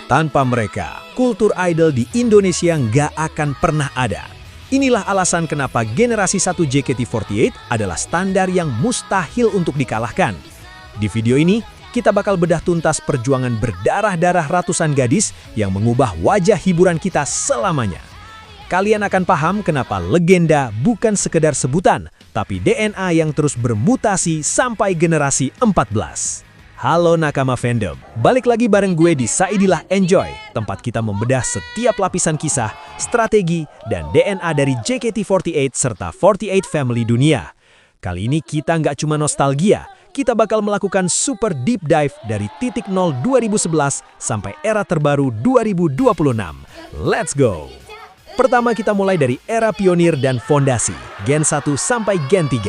Tanpa mereka, kultur idol di Indonesia nggak akan pernah ada. Inilah alasan kenapa generasi 1 JKT48 adalah standar yang mustahil untuk dikalahkan. Di video ini, kita bakal bedah tuntas perjuangan berdarah-darah ratusan gadis yang mengubah wajah hiburan kita selamanya. Kalian akan paham kenapa legenda bukan sekedar sebutan, tapi DNA yang terus bermutasi sampai generasi 14. Halo nakama fandom, balik lagi bareng gue di Saidilah Enjoy, tempat kita membedah setiap lapisan kisah, strategi, dan DNA dari JKT48 serta 48 Family dunia. Kali ini kita nggak cuma nostalgia, kita bakal melakukan super deep dive dari titik 0 2011 sampai era terbaru 2026. Let's go! Pertama kita mulai dari era pionir dan fondasi, Gen 1 sampai Gen 3.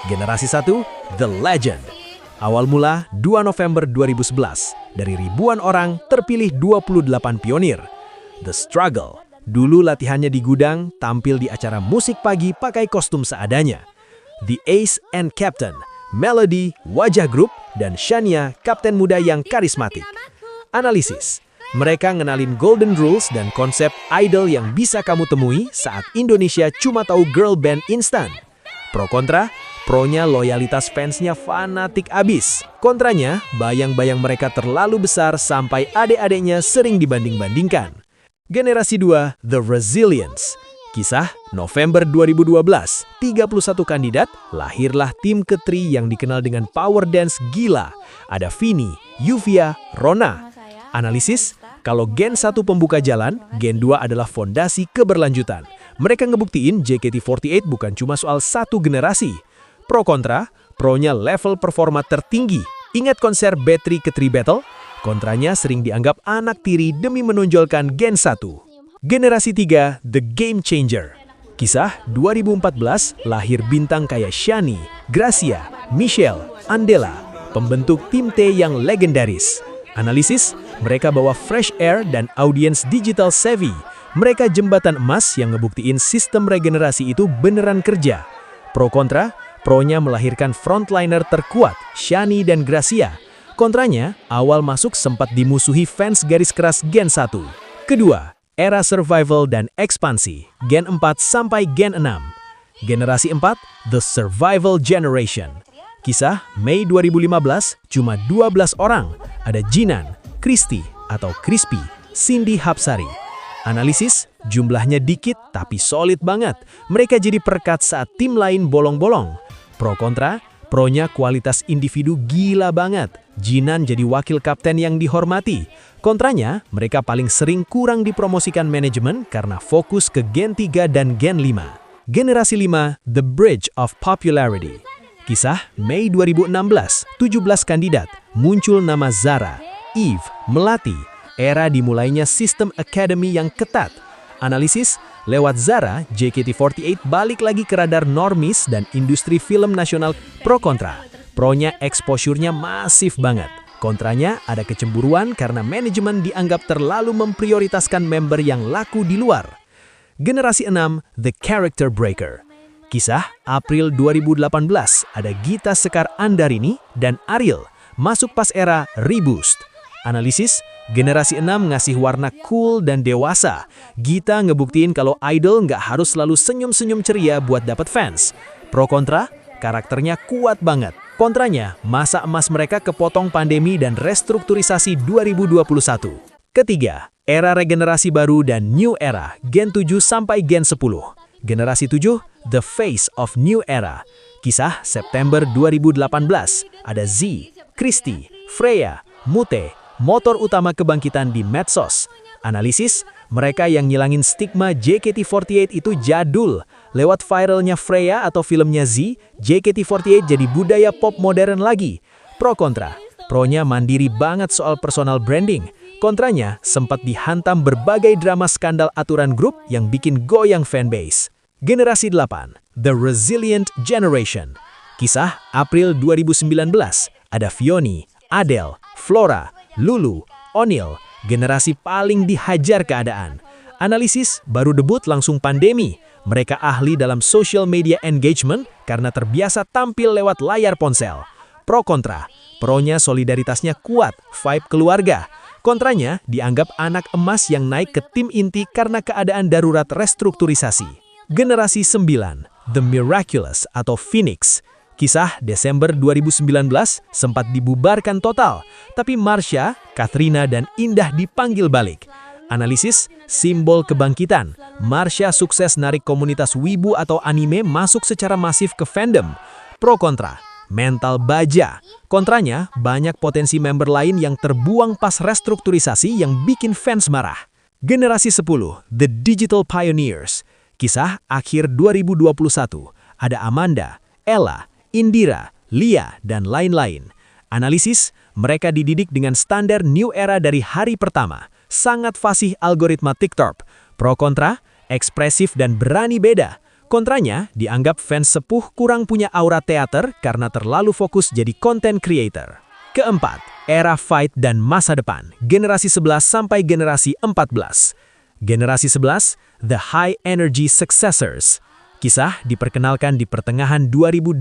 Generasi 1, The Legend. Awal mula 2 November 2011, dari ribuan orang terpilih 28 pionir. The Struggle, dulu latihannya di gudang, tampil di acara musik pagi pakai kostum seadanya. The Ace and Captain, Melody, wajah grup, dan Shania, kapten muda yang karismatik. Analisis, mereka ngenalin golden rules dan konsep idol yang bisa kamu temui saat Indonesia cuma tahu girl band instan. Pro kontra, pronya loyalitas fansnya fanatik abis. Kontranya, bayang-bayang mereka terlalu besar sampai adik-adiknya sering dibanding-bandingkan. Generasi 2, The Resilience. Kisah November 2012, 31 kandidat, lahirlah tim Ketri yang dikenal dengan power dance gila. Ada Vini, Yuvia, Rona. Analisis, kalau Gen 1 pembuka jalan, Gen 2 adalah fondasi keberlanjutan. Mereka ngebuktiin JKT48 bukan cuma soal satu generasi. Pro kontra, pronya level performa tertinggi. Ingat konser Battery Ketri Battle? Kontranya sering dianggap anak tiri demi menonjolkan Gen 1. Generasi 3, The Game Changer. Kisah 2014, lahir bintang kayak Shani, Gracia, Michelle, Andela, pembentuk tim T yang legendaris. Analisis, mereka bawa fresh air dan audiens digital savvy. Mereka jembatan emas yang ngebuktiin sistem regenerasi itu beneran kerja. Pro kontra, pronya melahirkan frontliner terkuat, Shani dan Gracia. Kontranya, awal masuk sempat dimusuhi fans garis keras Gen 1. Kedua, era survival dan ekspansi, Gen 4 sampai Gen 6. Generasi 4, The Survival Generation. Kisah Mei 2015, cuma 12 orang. Ada Jinan, Kristi atau Crispy, Cindy Hapsari. Analisis, jumlahnya dikit tapi solid banget. Mereka jadi perekat saat tim lain bolong-bolong. Pro kontra, pronya kualitas individu gila banget. Jinan jadi wakil kapten yang dihormati. Kontranya, mereka paling sering kurang dipromosikan manajemen karena fokus ke Gen 3 dan Gen 5. Generasi 5, The Bridge of Popularity. Kisah Mei 2016, 17 kandidat, muncul nama Zara, Eve, Melati. Era dimulainya sistem academy yang ketat. Analisis, lewat Zara, JKT48 balik lagi ke radar normis dan industri film nasional. Pro kontra, pronya exposure-nya masif banget. Kontranya ada kecemburuan karena manajemen dianggap terlalu memprioritaskan member yang laku di luar. Generasi 6, The Character Breaker. Kisah April 2018, ada Gita Sekar Andarini dan Ariel, masuk pas era Reboost. Analisis, generasi 6 ngasih warna cool dan dewasa. Gita ngebuktiin kalau idol nggak harus selalu senyum-senyum ceria buat dapat fans. Pro kontra, karakternya kuat banget. Kontranya, masa emas mereka kepotong pandemi dan restrukturisasi 2021. Ketiga, era regenerasi baru dan new era, Gen 7 sampai Gen 10. Generasi 7, The Face of New Era. Kisah September 2018, ada Z, Kristi, Freya, Mute, motor utama kebangkitan di medsos. Analisis, mereka yang ngilangin stigma JKT48 itu jadul. Lewat viralnya Freya atau filmnya Z, JKT48 jadi budaya pop modern lagi. Pro kontra, pronya mandiri banget soal personal branding. Kontranya, sempat dihantam berbagai drama skandal aturan grup yang bikin goyang fanbase. Generasi 8, The Resilient Generation. Kisah April 2019, ada Fioni, Adele, Flora, Lulu, O'Neal, generasi paling dihajar keadaan. Analisis, baru debut langsung pandemi. Mereka ahli dalam social media engagement karena terbiasa tampil lewat layar ponsel. Pro kontra, pronya solidaritasnya kuat, vibe keluarga. Kontranya, dianggap anak emas yang naik ke tim inti karena keadaan darurat restrukturisasi. Generasi 9, The Miraculous atau Phoenix. Kisah Desember 2019 sempat dibubarkan total, tapi Marsha, Katrina, dan Indah dipanggil balik. Analisis, simbol kebangkitan. Marsha sukses narik komunitas wibu atau anime masuk secara masif ke fandom. Pro kontra, mental baja. Kontranya, banyak potensi member lain yang terbuang pas restrukturisasi yang bikin fans marah. Generasi 10, The Digital Pioneers. Kisah akhir 2021. Ada Amanda, Ella, Indira, Lia, dan lain-lain. Analisis, mereka dididik dengan standar new era dari hari pertama. Sangat fasih algoritma TikTok. Pro kontra, ekspresif dan berani beda. Kontranya, dianggap fans sepuh kurang punya aura teater karena terlalu fokus jadi content creator. Keempat, era fight dan masa depan. Generasi 11 sampai generasi 14. Generasi 11, The High Energy Successors. Kisah diperkenalkan di pertengahan 2022.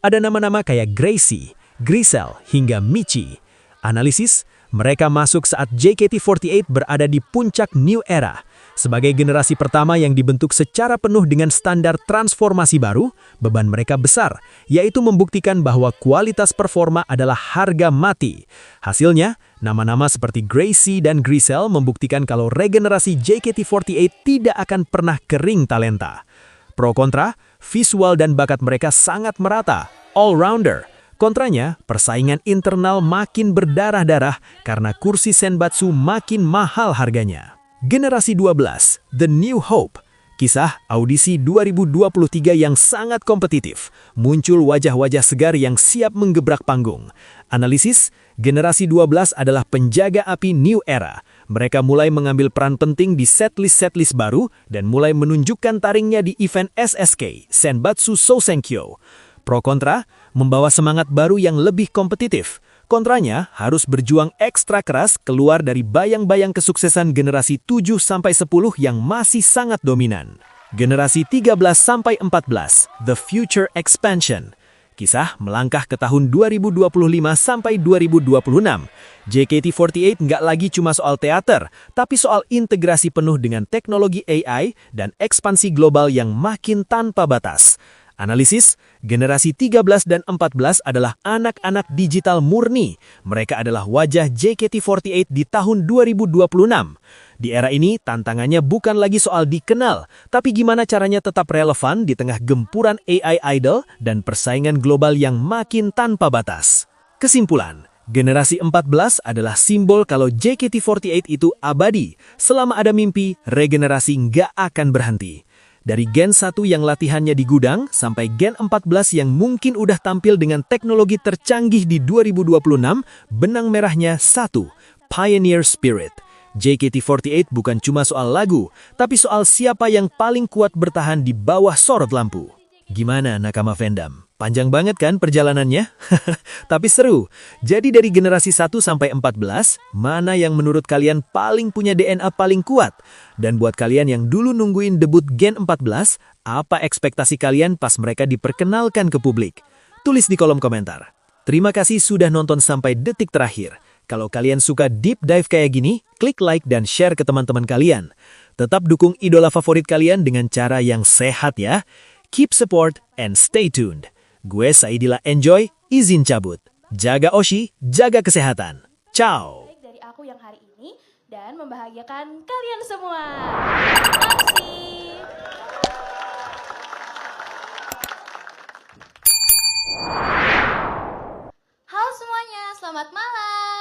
Ada nama-nama kayak Gracie, Grisel, hingga Michi. Analisis, mereka masuk saat JKT48 berada di puncak new era. Sebagai generasi pertama yang dibentuk secara penuh dengan standar transformasi baru, beban mereka besar, yaitu membuktikan bahwa kualitas performa adalah harga mati. Hasilnya, nama-nama seperti Gracie dan Grisel membuktikan kalau regenerasi JKT48 tidak akan pernah kering talenta. Pro kontra, visual dan bakat mereka sangat merata, all-rounder. Kontranya, persaingan internal makin berdarah-darah karena kursi Senbatsu makin mahal harganya. Generasi 12, The New Hope. Kisah audisi 2023 yang sangat kompetitif. Muncul wajah-wajah segar yang siap menggebrak panggung. Analisis, generasi 12 adalah penjaga api new era. Mereka mulai mengambil peran penting di setlist-setlist baru dan mulai menunjukkan taringnya di event SSK, Senbatsu Sosenkyo. Pro kontra, membawa semangat baru yang lebih kompetitif. Kontranya, harus berjuang ekstra keras keluar dari bayang-bayang kesuksesan generasi 7-10 yang masih sangat dominan. Generasi 13-14, The Future Expansion. Kisah melangkah ke tahun 2025 sampai 2026. JKT48 nggak lagi cuma soal teater, tapi soal integrasi penuh dengan teknologi AI dan ekspansi global yang makin tanpa batas. Analisis, generasi 13 dan 14 adalah anak-anak digital murni. Mereka adalah wajah JKT48 di tahun 2026. Di era ini, tantangannya bukan lagi soal dikenal, tapi gimana caranya tetap relevan di tengah gempuran AI idol dan persaingan global yang makin tanpa batas. Kesimpulan, generasi 14 adalah simbol kalau JKT48 itu abadi. Selama ada mimpi, regenerasi nggak akan berhenti. Dari Gen 1 yang latihannya di gudang, sampai Gen 14 yang mungkin udah tampil dengan teknologi tercanggih di 2026, benang merahnya satu, Pioneer Spirit. JKT48 bukan cuma soal lagu, tapi soal siapa yang paling kuat bertahan di bawah sorot lampu. Gimana nakama fandom? Panjang banget kan perjalanannya? Tapi seru. Jadi dari generasi 1 sampai 14, mana yang menurut kalian paling punya DNA paling kuat? Dan buat kalian yang dulu nungguin debut Gen 14, apa ekspektasi kalian pas mereka diperkenalkan ke publik? Tulis di kolom komentar. Terima kasih sudah nonton sampai detik terakhir. Kalau kalian suka deep dive kayak gini, klik like dan share ke teman-teman kalian. Tetap dukung idola favorit kalian dengan cara yang sehat ya. Keep support and stay tuned. Gue Saidillah Enjoy, izin cabut. Jaga Oshi, jaga kesehatan. Ciao. Dari aku yang hari ini dan membahagiakan kalian semua. Terima kasih. Halo semuanya, selamat malam.